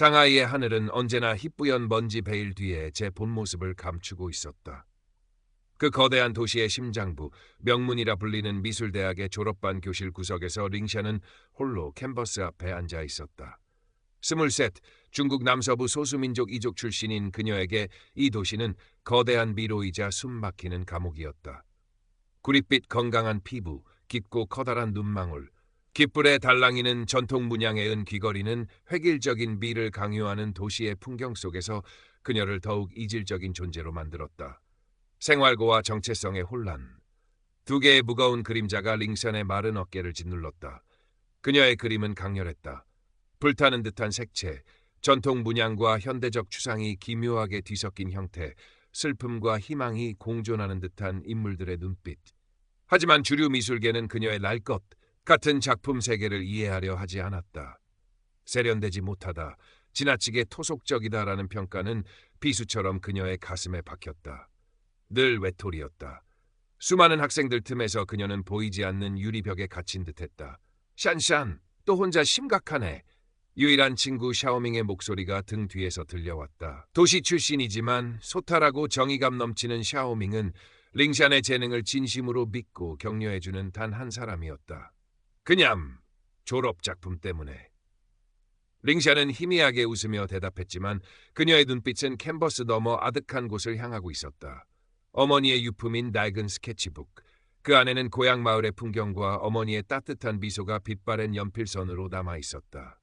상하이의 하늘은 언제나 희뿌연 먼지 베일 뒤에 제 본 모습을 감추고 있었다. 그 거대한 도시의 심장부, 명문이라 불리는 미술대학의 졸업반 교실 구석에서 링샤는 홀로 캔버스 앞에 앉아 있었다. 23, 중국 남서부 소수민족 이족 출신인 그녀에게 이 도시는 거대한 미로이자 숨막히는 감옥이었다. 구릿빛 건강한 피부, 깊고 커다란 눈망울, 깃불에 달랑이는 전통 문양에 은 귀걸이는 획일적인 미를 강요하는 도시의 풍경 속에서 그녀를 더욱 이질적인 존재로 만들었다. 생활고와 정체성의 혼란. 두 개의 무거운 그림자가 링션의 마른 어깨를 짓눌렀다. 그녀의 그림은 강렬했다. 불타는 듯한 색채, 전통 문양과 현대적 추상이 기묘하게 뒤섞인 형태, 슬픔과 희망이 공존하는 듯한 인물들의 눈빛. 하지만 주류 미술계는 그녀의 날 것 같은 작품 세계를 이해하려 하지 않았다. 세련되지 못하다, 지나치게 토속적이다라는 평가는 비수처럼 그녀의 가슴에 박혔다. 늘 외톨이였다. 수많은 학생들 틈에서 그녀는 보이지 않는 유리벽에 갇힌 듯했다. 샨샨, 또 혼자 심각하네. 유일한 친구 샤오밍의 목소리가 등 뒤에서 들려왔다. 도시 출신이지만 소탈하고 정의감 넘치는 샤오밍은 링샨의 재능을 진심으로 믿고 격려해주는 단 한 사람이었다. 그냥 졸업작품 때문에. 링샨은 희미하게 웃으며 대답했지만 그녀의 눈빛은 캔버스 너머 아득한 곳을 향하고 있었다. 어머니의 유품인 낡은 스케치북. 그 안에는 고향 마을의 풍경과 어머니의 따뜻한 미소가 빛바랜 연필선으로 남아 있었다.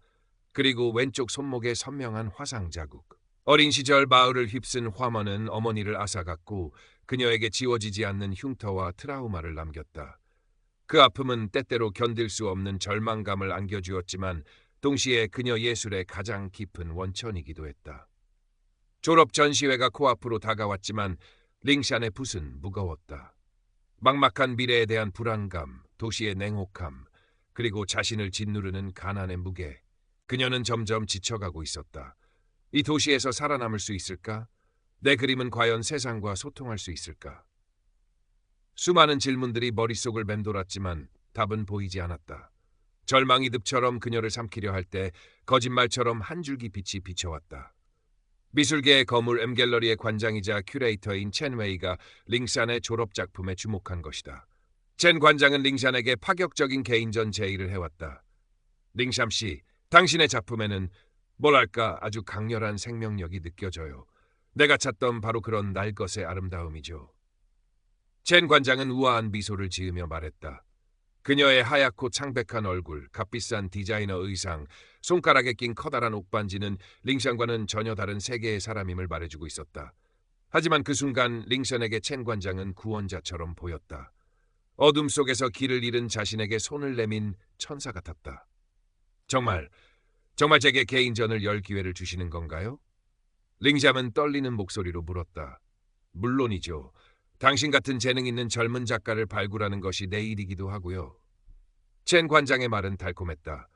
그리고 왼쪽 손목에 선명한 화상 자국. 어린 시절 마을을 휩쓴 화먼은 어머니를 앗아갔고 그녀에게 지워지지 않는 흉터와 트라우마를 남겼다. 그 아픔은 때때로 견딜 수 없는 절망감을 안겨주었지만 동시에 그녀 예술의 가장 깊은 원천이기도 했다. 졸업 전시회가 코앞으로 다가왔지만 링샨의 붓은 무거웠다. 막막한 미래에 대한 불안감, 도시의 냉혹함, 그리고 자신을 짓누르는 가난의 무게. 그녀는 점점 지쳐가고 있었다. 이 도시에서 살아남을 수 있을까? 내 그림은 과연 세상과 소통할 수 있을까? 수많은 질문들이 머릿속을 맴돌았지만 답은 보이지 않았다. 절망이 늪처럼 그녀를 삼키려 할 때 거짓말처럼 한 줄기 빛이 비춰왔다. 미술계의 거물 M갤러리의 관장이자 큐레이터인 첸 웨이가 링샨의 졸업작품에 주목한 것이다. 첸 관장은 링샨에게 파격적인 개인전 제의를 해왔다. 링샴 씨, 당신의 작품에는 뭐랄까 아주 강렬한 생명력이 느껴져요. 내가 찾던 바로 그런 날 것의 아름다움이죠. 첸 관장은 우아한 미소를 지으며 말했다. 그녀의 하얗고 창백한 얼굴, 값비싼 디자이너 의상, 손가락에 낀 커다란 옥반지는 링샨과는 전혀 다른 세계의 사람임을 말해주고 있었다. 하지만 그 순간 링샨에게 첸 관장은 구원자처럼 보였다. 어둠 속에서 길을 잃은 자신에게 손을 내민 천사 같았다. 정말 제게 개인전을 열 기회를 주시는 건가요? 링샴은 떨리는 목소리로 물었다. 물론이죠. 당신 같은 재능 있는 젊은 작가를 발굴하는 것이 내 일이기도 하고요. 첸 관장의 말은 달콤했다.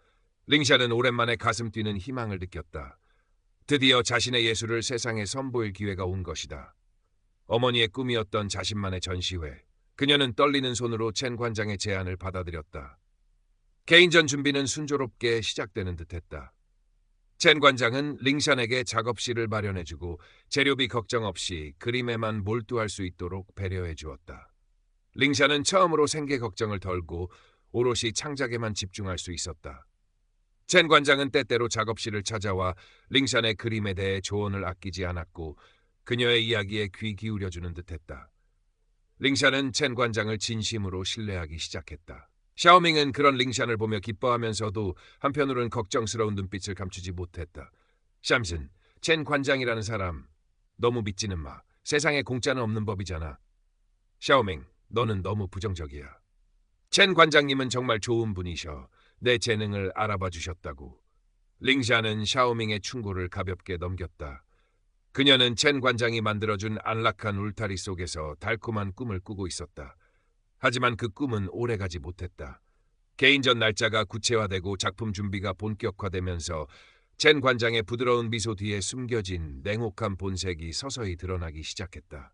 링샨은 오랜만에 가슴 뛰는 희망을 느꼈다. 드디어 자신의 예술을 세상에 선보일 기회가 온 것이다. 어머니의 꿈이었던 자신만의 전시회. 그녀는 떨리는 손으로 첸 관장의 제안을 받아들였다. 개인전 준비는 순조롭게 시작되는 듯했다. 첸 관장은 링샨에게 작업실을 마련해주고 재료비 걱정 없이 그림에만 몰두할 수 있도록 배려해 주었다. 링샨은 처음으로 생계 걱정을 덜고 오롯이 창작에만 집중할 수 있었다. 첸 관장은 때때로 작업실을 찾아와 링샨의 그림에 대해 조언을 아끼지 않았고 그녀의 이야기에 귀 기울여주는 듯했다. 링샨은 첸 관장을 진심으로 신뢰하기 시작했다. 샤오밍은 그런 링샨을 보며 기뻐하면서도 한편으로는 걱정스러운 눈빛을 감추지 못했다. 샴슨, 첸 관장이라는 사람 너무 믿지는 마. 세상에 공짜는 없는 법이잖아. 샤오밍, 너는 너무 부정적이야. 첸 관장님은 정말 좋은 분이셔. 내 재능을 알아봐 주셨다고. 링샨은 샤오밍의 충고를 가볍게 넘겼다. 그녀는 첸 관장이 만들어준 안락한 울타리 속에서 달콤한 꿈을 꾸고 있었다. 하지만 그 꿈은 오래가지 못했다. 개인전 날짜가 구체화되고 작품 준비가 본격화되면서 첸 관장의 부드러운 미소 뒤에 숨겨진 냉혹한 본색이 서서히 드러나기 시작했다.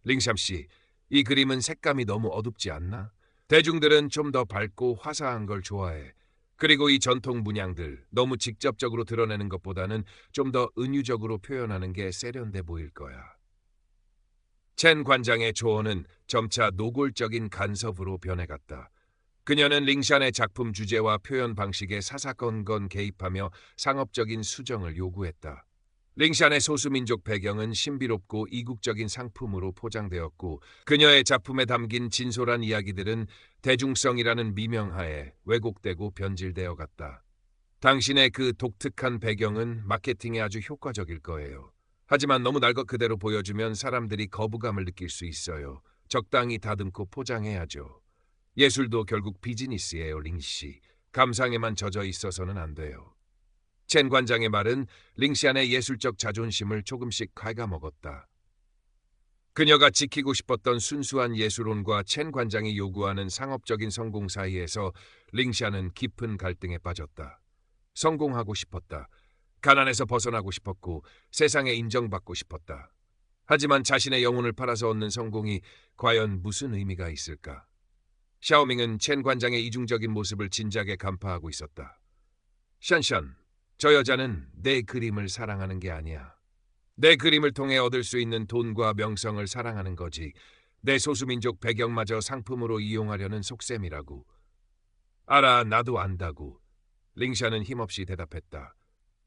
링샴 씨, 이 그림은 색감이 너무 어둡지 않나? 대중들은 좀 더 밝고 화사한 걸 좋아해. 그리고 이 전통 문양들 너무 직접적으로 드러내는 것보다는 좀 더 은유적으로 표현하는 게 세련돼 보일 거야. 첸 관장의 조언은 점차 노골적인 간섭으로 변해갔다. 그녀는 링샨의 작품 주제와 표현 방식에 사사건건 개입하며 상업적인 수정을 요구했다. 링샨의 소수민족 배경은 신비롭고 이국적인 상품으로 포장되었고 그녀의 작품에 담긴 진솔한 이야기들은 대중성이라는 미명하에 왜곡되고 변질되어 갔다. 당신의 그 독특한 배경은 마케팅에 아주 효과적일 거예요. 하지만 너무 날 것 그대로 보여주면 사람들이 거부감을 느낄 수 있어요. 적당히 다듬고 포장해야죠. 예술도 결국 비즈니스예요, 링씨. 감상에만 젖어 있어서는 안 돼요. 첸 관장의 말은 링샨의 예술적 자존심을 조금씩 갉아먹었다. 그녀가 지키고 싶었던 순수한 예술혼과 첸 관장이 요구하는 상업적인 성공 사이에서 링샨은 깊은 갈등에 빠졌다. 성공하고 싶었다. 가난에서 벗어나고 싶었고 세상에 인정받고 싶었다. 하지만 자신의 영혼을 팔아서 얻는 성공이 과연 무슨 의미가 있을까? 샤오밍은 첸 관장의 이중적인 모습을 진작에 간파하고 있었다. 샨샨, 저 여자는 내 그림을 사랑하는 게 아니야. 내 그림을 통해 얻을 수 있는 돈과 명성을 사랑하는 거지. 내 소수민족 배경마저 상품으로 이용하려는 속셈이라고. 알아, 나도 안다고. 링샤는 힘없이 대답했다.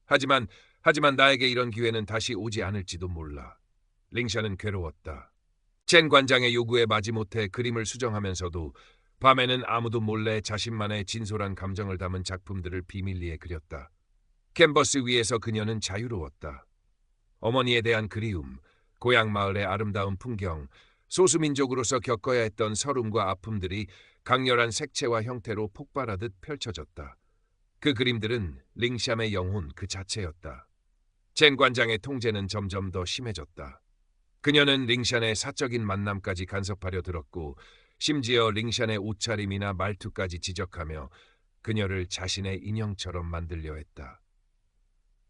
하지만 나에게 이런 기회는 다시 오지 않을지도 몰라. 링샤는 괴로웠다. 첸 관장의 요구에 마지못해 그림을 수정하면서도 밤에는 아무도 몰래 자신만의 진솔한 감정을 담은 작품들을 비밀리에 그렸다. 캔버스 위에서 그녀는 자유로웠다. 어머니에 대한 그리움, 고향 마을의 아름다운 풍경, 소수민족으로서 겪어야 했던 서름과 아픔들이 강렬한 색채와 형태로 폭발하듯 펼쳐졌다. 그 그림들은 링샴의 영혼 그 자체였다. 첸 관장의 통제는 점점 더 심해졌다. 그녀는 링샨의 사적인 만남까지 간섭하려 들었고 심지어 링샨의 옷차림이나 말투까지 지적하며 그녀를 자신의 인형처럼 만들려 했다.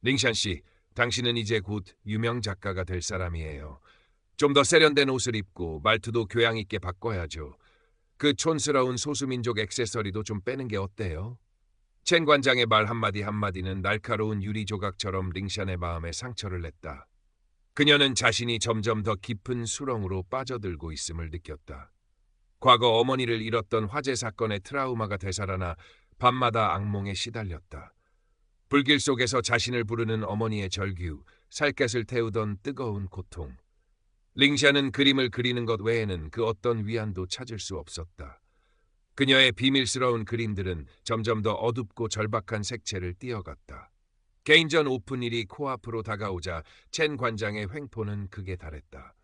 링샨 씨, 당신은 이제 곧 유명 작가가 될 사람이에요. 좀 더 세련된 옷을 입고 말투도 교양 있게 바꿔야죠. 그 촌스러운 소수민족 액세서리도 좀 빼는 게 어때요? 첸 관장의 말 한마디 한마디는 날카로운 유리 조각처럼 링샨의 마음에 상처를 냈다. 그녀는 자신이 점점 더 깊은 수렁으로 빠져들고 있음을 느꼈다. 과거 어머니를 잃었던 화재 사건의 트라우마가 되살아나 밤마다 악몽에 시달렸다. 불길 속에서 자신을 부르는 어머니의 절규, 살갗을 태우던 뜨거운 고통. 링샨은 그림을 그리는 것 외에는 그 어떤 위안도 찾을 수 없었다. 그녀의 비밀스러운 그림들은 점점 더 어둡고 절박한 색채를 띄어갔다. 개인전 오픈일이 코앞으로 다가오자 첸 관장의 횡포는 극에 달했다.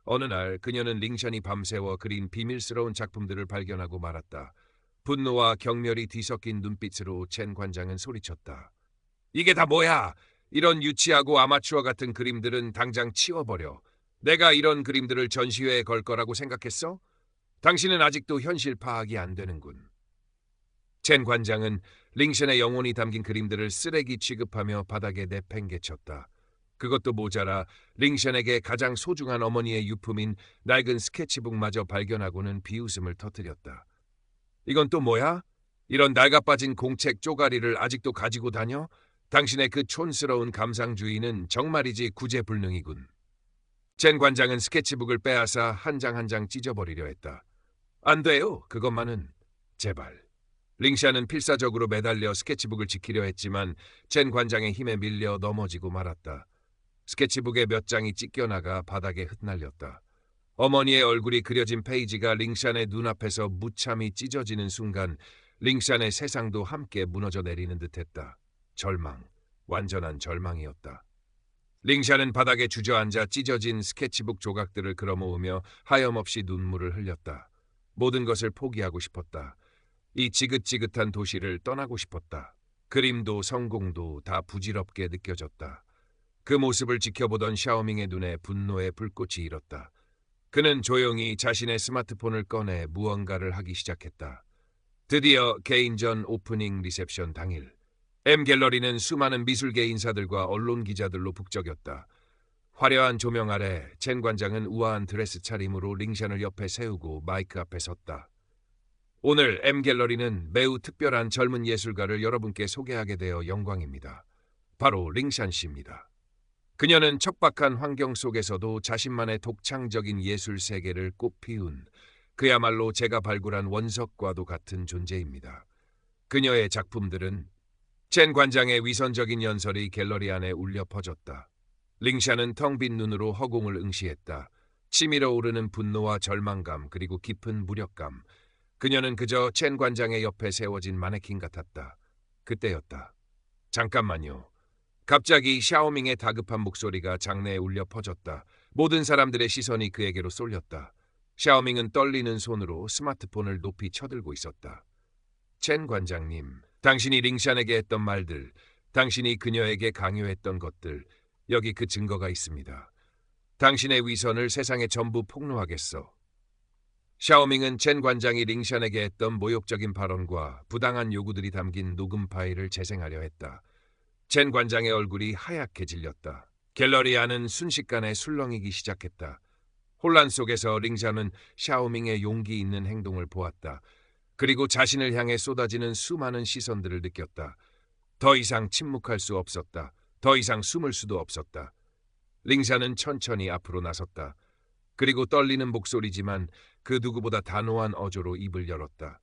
어느 날 그녀는 링샨이 밤새워 그린 비밀스러운 작품들을 발견하고 말았다. 분노와 경멸이 뒤섞인 눈빛으로 첸 관장은 소리쳤다. 이게 다 뭐야? 이런 유치하고 아마추어 같은 그림들은 당장 치워버려. 내가 이런 그림들을 전시회에 걸 거라고 생각했어? 당신은 아직도 현실 파악이 안 되는군. 첸 관장은 링샨의 영혼이 담긴 그림들을 쓰레기 취급하며 바닥에 내팽개쳤다. 그것도 모자라 링샨에게 가장 소중한 어머니의 유품인 낡은 스케치북마저 발견하고는 비웃음을 터뜨렸다. 이건 또 뭐야? 이런 낡아빠진 공책 쪼가리를 아직도 가지고 다녀? 당신의 그 촌스러운 감상주의는 정말이지 구제불능이군. 첸 관장은 스케치북을 빼앗아 한 장 한 장 찢어버리려 했다. 안 돼요. 그것만은. 제발. 링샨은 필사적으로 매달려 스케치북을 지키려 했지만 첸 관장의 힘에 밀려 넘어지고 말았다. 스케치북의 몇 장이 찢겨나가 바닥에 흩날렸다. 어머니의 얼굴이 그려진 페이지가 링샨의 눈앞에서 무참히 찢어지는 순간 링샨의 세상도 함께 무너져 내리는 듯했다. 절망, 완전한 절망이었다. 링샨은 바닥에 주저앉아 찢어진 스케치북 조각들을 끌어모으며 하염없이 눈물을 흘렸다. 모든 것을 포기하고 싶었다. 이 지긋지긋한 도시를 떠나고 싶었다. 그림도 성공도 다 부질없게 느껴졌다. 그 모습을 지켜보던 샤오밍의 눈에 분노의 불꽃이 일었다. 그는 조용히 자신의 스마트폰을 꺼내 무언가를 하기 시작했다. 드디어 개인전 오프닝 리셉션 당일. M갤러리는 수많은 미술계 인사들과 언론 기자들로 북적였다. 화려한 조명 아래 첸 관장은 우아한 드레스 차림으로 링샨을 옆에 세우고 마이크 앞에 섰다. 오늘 M갤러리는 매우 특별한 젊은 예술가를 여러분께 소개하게 되어 영광입니다. 바로 링샨 씨입니다. 그녀는 척박한 환경 속에서도 자신만의 독창적인 예술 세계를 꽃피운 그야말로 제가 발굴한 원석과도 같은 존재입니다. 그녀의 작품들은 첸 관장의 위선적인 연설이 갤러리 안에 울려 퍼졌다. 링샨은 텅 빈 눈으로 허공을 응시했다. 치밀어 오르는 분노와 절망감 그리고 깊은 무력감. 그녀는 그저 첸 관장의 옆에 세워진 마네킹 같았다. 그때였다. 잠깐만요. 갑자기 샤오밍의 다급한 목소리가 장내에 울려 퍼졌다. 모든 사람들의 시선이 그에게로 쏠렸다. 샤오밍은 떨리는 손으로 스마트폰을 높이 쳐들고 있었다. 첸 관장님, 당신이 링샨에게 했던 말들, 당신이 그녀에게 강요했던 것들, 여기 그 증거가 있습니다. 당신의 위선을 세상에 전부 폭로하겠어. 샤오밍은 첸 관장이 링샨에게 했던 모욕적인 발언과 부당한 요구들이 담긴 녹음 파일을 재생하려 했다. 첸 관장의 얼굴이 하얗게 질렸다. 갤러리 안은 순식간에 술렁이기 시작했다. 혼란 속에서 링샨은 샤오밍의 용기 있는 행동을 보았다. 그리고 자신을 향해 쏟아지는 수많은 시선들을 느꼈다. 더 이상 침묵할 수 없었다. 더 이상 숨을 수도 없었다. 링샨은 천천히 앞으로 나섰다. 그리고 떨리는 목소리지만 그 누구보다 단호한 어조로 입을 열었다.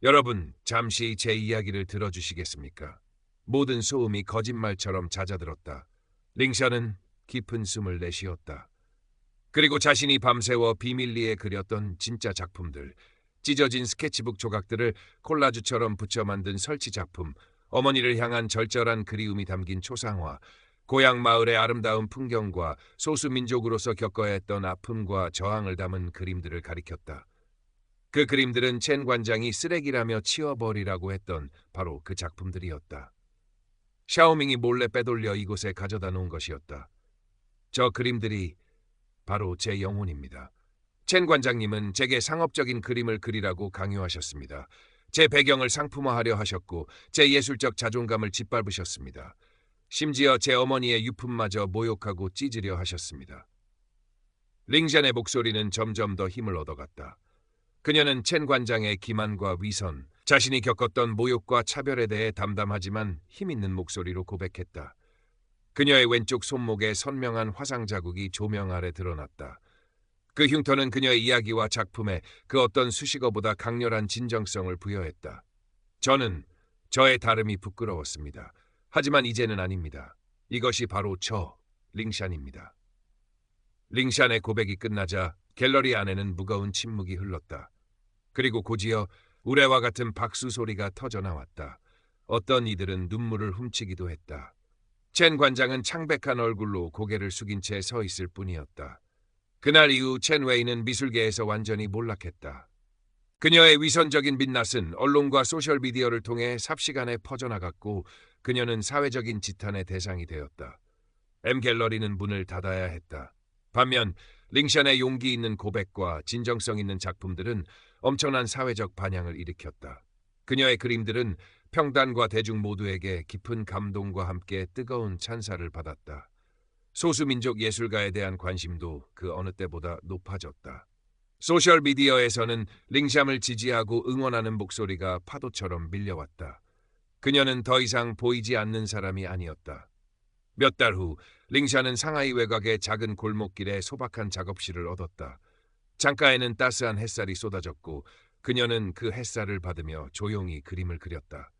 여러분, 잠시 제 이야기를 들어주시겠습니까? 모든 소음이 거짓말처럼 잦아들었다. 링샨은 깊은 숨을 내쉬었다. 그리고 자신이 밤새워 비밀리에 그렸던 진짜 작품들, 찢어진 스케치북 조각들을 콜라주처럼 붙여 만든 설치 작품, 어머니를 향한 절절한 그리움이 담긴 초상화, 고향 마을의 아름다운 풍경과 소수민족으로서 겪어야 했던 아픔과 저항을 담은 그림들을 가리켰다. 그 그림들은 첸 관장이 쓰레기라며 치워버리라고 했던 바로 그 작품들이었다. 샤오밍이 몰래 빼돌려 이곳에 가져다 놓은 것이었다. 저 그림들이 바로 제 영혼입니다. 첸 관장님은 제게 상업적인 그림을 그리라고 강요하셨습니다. 제 배경을 상품화하려 하셨고 제 예술적 자존감을 짓밟으셨습니다. 심지어 제 어머니의 유품마저 모욕하고 찢으려 하셨습니다. 링샨의 목소리는 점점 더 힘을 얻어갔다. 그녀는 첸 관장의 기만과 위선, 자신이 겪었던 모욕과 차별에 대해 담담하지만 힘있는 목소리로 고백했다. 그녀의 왼쪽 손목에 선명한 화상 자국이 조명 아래 드러났다. 그 흉터는 그녀의 이야기와 작품에 그 어떤 수식어보다 강렬한 진정성을 부여했다. 저는 저의 다름이 부끄러웠습니다. 하지만 이제는 아닙니다. 이것이 바로 저, 링샨입니다. 링샨의 고백이 끝나자 갤러리 안에는 무거운 침묵이 흘렀다. 그리고 곧이어 우레와 같은 박수 소리가 터져나왔다. 어떤 이들은 눈물을 훔치기도 했다. 첸 관장은 창백한 얼굴로 고개를 숙인 채 서 있을 뿐이었다. 그날 이후 첸 웨이는 미술계에서 완전히 몰락했다. 그녀의 위선적인 민낯은 언론과 소셜미디어를 통해 삽시간에 퍼져나갔고 그녀는 사회적인 지탄의 대상이 되었다. M갤러리는 문을 닫아야 했다. 반면 링샨의 용기 있는 고백과 진정성 있는 작품들은 엄청난 사회적 반향을 일으켰다. 그녀의 그림들은 평단과 대중 모두에게 깊은 감동과 함께 뜨거운 찬사를 받았다. 소수민족 예술가에 대한 관심도 그 어느 때보다 높아졌다. 소셜미디어에서는 링샨을 지지하고 응원하는 목소리가 파도처럼 밀려왔다. 그녀는 더 이상 보이지 않는 사람이 아니었다. 몇 달 후 링샨은 상하이 외곽의 작은 골목길에 소박한 작업실을 얻었다. 창가에는 따스한 햇살이 쏟아졌고 그녀는 그 햇살을 받으며 조용히 그림을 그렸다.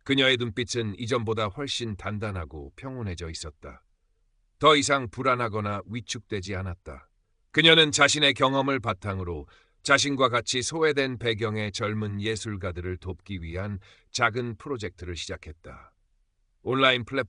그녀의 눈빛은 이전보다 훨씬 단단하고 평온해져 있었다. 더 이상 불안하거나 위축되지 않았다. 그녀는 자신의 경험을 바탕으로 자신과 같이 소외된 배경의 젊은 예술가들을 돕기 위한 작은 프로젝트를 시작했다. 온라인 플랫폼